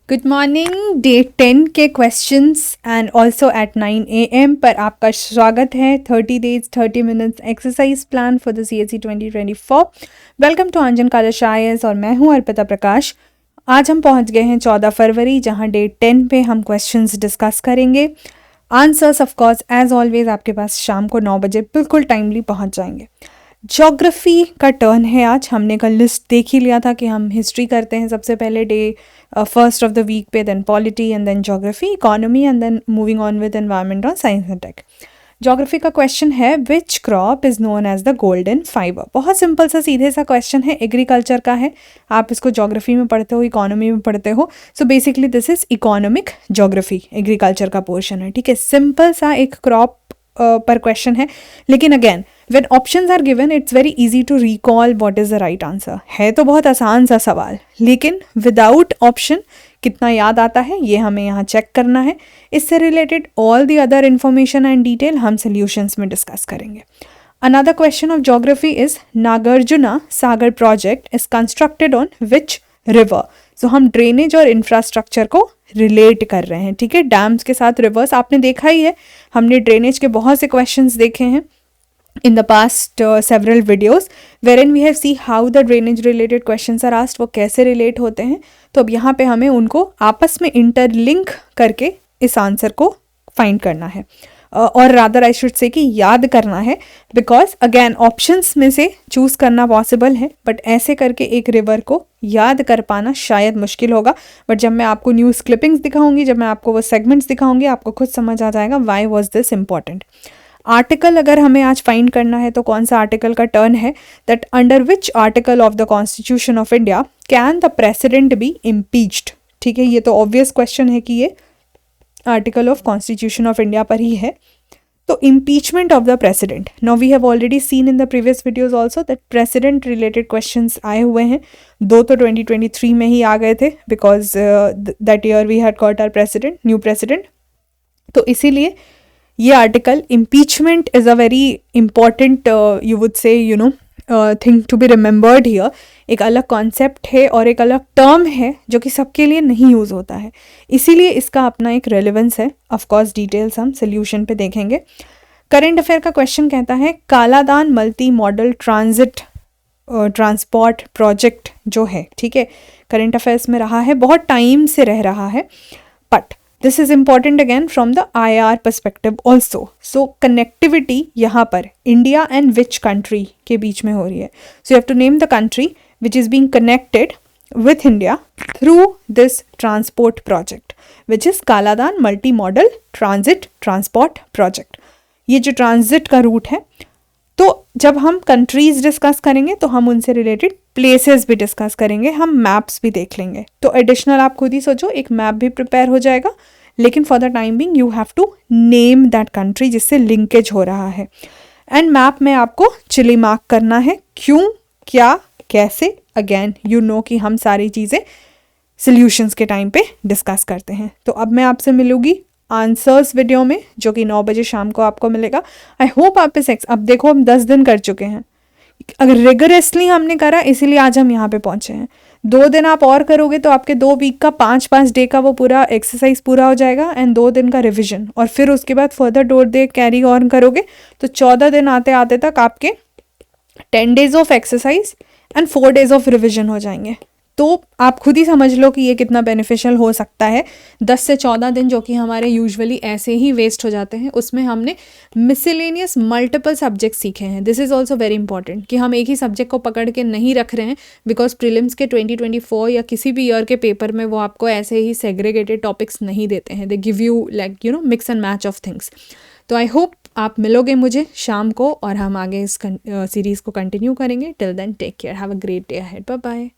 Good morning. Day 10 के questions and also eight 9 AM पर आपका स्वागत है। 30 days 30 minutes exercise plan for the CSE 2024। Welcome to Anjan college IAS और मैं हूँ अर्पिता प्रकाश। आज हम पहुँच गए हैं 14 फरवरी, जहाँ डे 10 पे हम क्वेश्चंस डिस्कस करेंगे। Answers of course as always आपके पास शाम को 9 बजे बिल्कुल टाइमली पहुँच जाएंगे। ज्योग्राफी का टर्न है आज। हमने कल लिस्ट देख ही लिया था कि हम हिस्ट्री करते हैं सबसे पहले day first of the week पे, then polity and then geography, economy and then moving on with environment और साइंस एंड टेक। ज्योग्राफी का क्वेश्चन है which crop is known as the golden fibre. बहुत simple सा सीधे सा question है, agriculture का है। आप इसको ज्योग्राफी में पढ़ते हो, इकोनॉमी में पढ़ते हो, so basically this is economic geography, agriculture का पोर्शन है। ठीक है, सिंपल सा एक क्रॉप पर क्वेश्चन है, लेकिन again when options are given it's very easy to recall what is the right answer। है तो बहुत आसान सा सवाल, लेकिन विदाउट ऑप्शन कितना याद आता है ये हमें यहाँ चेक करना है। इससे related all the other information and detail हम सॉल्यूशंस में डिस्कस करेंगे। Another question of geography is Nagarjuna Sagar project is constructed on which river. So हम ड्रेनेज और इंफ्रास्ट्रक्चर को रिलेट कर रहे हैं। ठीक है, डैम्स के साथ रिवर्स आपने देखा ही है, हमने ड्रेनेज के बहुत से क्वेश्चंस देखे हैं in the past several videos wherein we have see how the drainage related questions are asked, वो कैसे relate होते हैं। तो अब यहाँ पे हमें उनको आपस में interlink करके इस आंसर को फाइंड करना है, और रादर आई शुड से कि याद करना है, बिकॉज अगेन ऑप्शंस में से चूज करना पॉसिबल है, बट ऐसे करके एक रिवर को याद कर पाना शायद मुश्किल होगा। बट जब मैं आपको न्यूज़ क्लिपिंग्स दिखाऊंगी, जब मैं आपको वो सेगमेंट्स दिखाऊंगी, आपको खुद समझ आ जाएगा why was this important. Article अगर हमें आज फाइंड करना है तो कौन सा आर्टिकल का टर्न है, that under which article of the constitution of India can the president be impeached. ठीक है, ये तो ऑब्वियस क्वेश्चन है कि ये article of constitution of India पर ही है। तो impeachment of the president, now we have already seen in the previous videos also that president related questions आए हुए हैं। दो तो 2023 में ही आ गए थे, because that year we had got our president, new president. तो इसीलिए ये article impeachment is a very important you would say thing to be remembered here. एक अलग कॉन्सेप्ट है और एक अलग टर्म है जो कि सबके लिए नहीं यूज़ होता है, इसीलिए इसका अपना एक रेलेवेंस है। ऑफकोर्स डिटेल्स हम सोल्यूशन पे देखेंगे। करंट अफेयर का क्वेश्चन कहता है Kaladan multi modal transport project जो है, ठीक है, करंट अफेयर्स में रहा है, बहुत टाइम से रह रहा है, but this is important again from the IR perspective also. So connectivity यहाँ पर इंडिया एंड विच कंट्री के बीच में हो रही है। So you have to name the country which is being connected with India through this transport project which is Kaladan multi modal transit transport project. ये जो transit का रूट है, तो जब हम कंट्रीज डिस्कस करेंगे तो हम उनसे रिलेटेड प्लेसेस भी डिस्कस करेंगे, हम मैप्स भी देख लेंगे। तो एडिशनल आप खुद ही सोचो, एक मैप भी प्रिपेयर हो जाएगा, लेकिन for the time being you have to name that country जिससे लिंकेज हो रहा है। एंड मैप में आपको चिली मार्क करना है, क्यों, क्या, कैसे। अगेन यू नो कि हम सारी चीज़ें सॉल्यूशंस के टाइम पे डिस्कस करते हैं। तो अब मैं आपसे मिलूंगी आंसर्स वीडियो में, जो कि 9 बजे शाम को आपको मिलेगा। आई होप आप इस अब देखो हम 10 दिन कर चुके हैं, अगर रिगरसली हमने करा, इसीलिए आज हम यहाँ पे पहुँचे हैं। 2 दिन आप और करोगे तो आपके 2 वीक का 5-5 डे का वो पूरा एक्सरसाइज पूरा हो जाएगा, एंड 2 दिन का रिविजन, और फिर उसके बाद फर्दर 2 डे कैरी ऑन करोगे तो 14 दिन आते आते तक आपके 10 days of exercise and 4 days of revision हो जाएंगे। तो आप खुद ही समझ लो कि ये कितना बेनिफिशियल हो सकता है। 10 से 14 दिन जो कि हमारे यूजुअली ऐसे ही वेस्ट हो जाते हैं, उसमें हमने मिसलेनियस मल्टीपल सब्जेक्ट सीखे हैं। This is also very important कि हम एक ही सब्जेक्ट को पकड़ के नहीं रख रहे हैं, बिकॉज प्रीलिम्स के 2024 या किसी भी ईयर के पेपर में वो आपको ऐसे ही सेग्रीगेटेड टॉपिक्स नहीं देते हैं। They give you like mix and match of things. तो आई होप आप मिलोगे मुझे शाम को और हम आगे इस सीरीज़ को कंटिन्यू करेंगे। Till then take care, have a great day ahead, bye bye.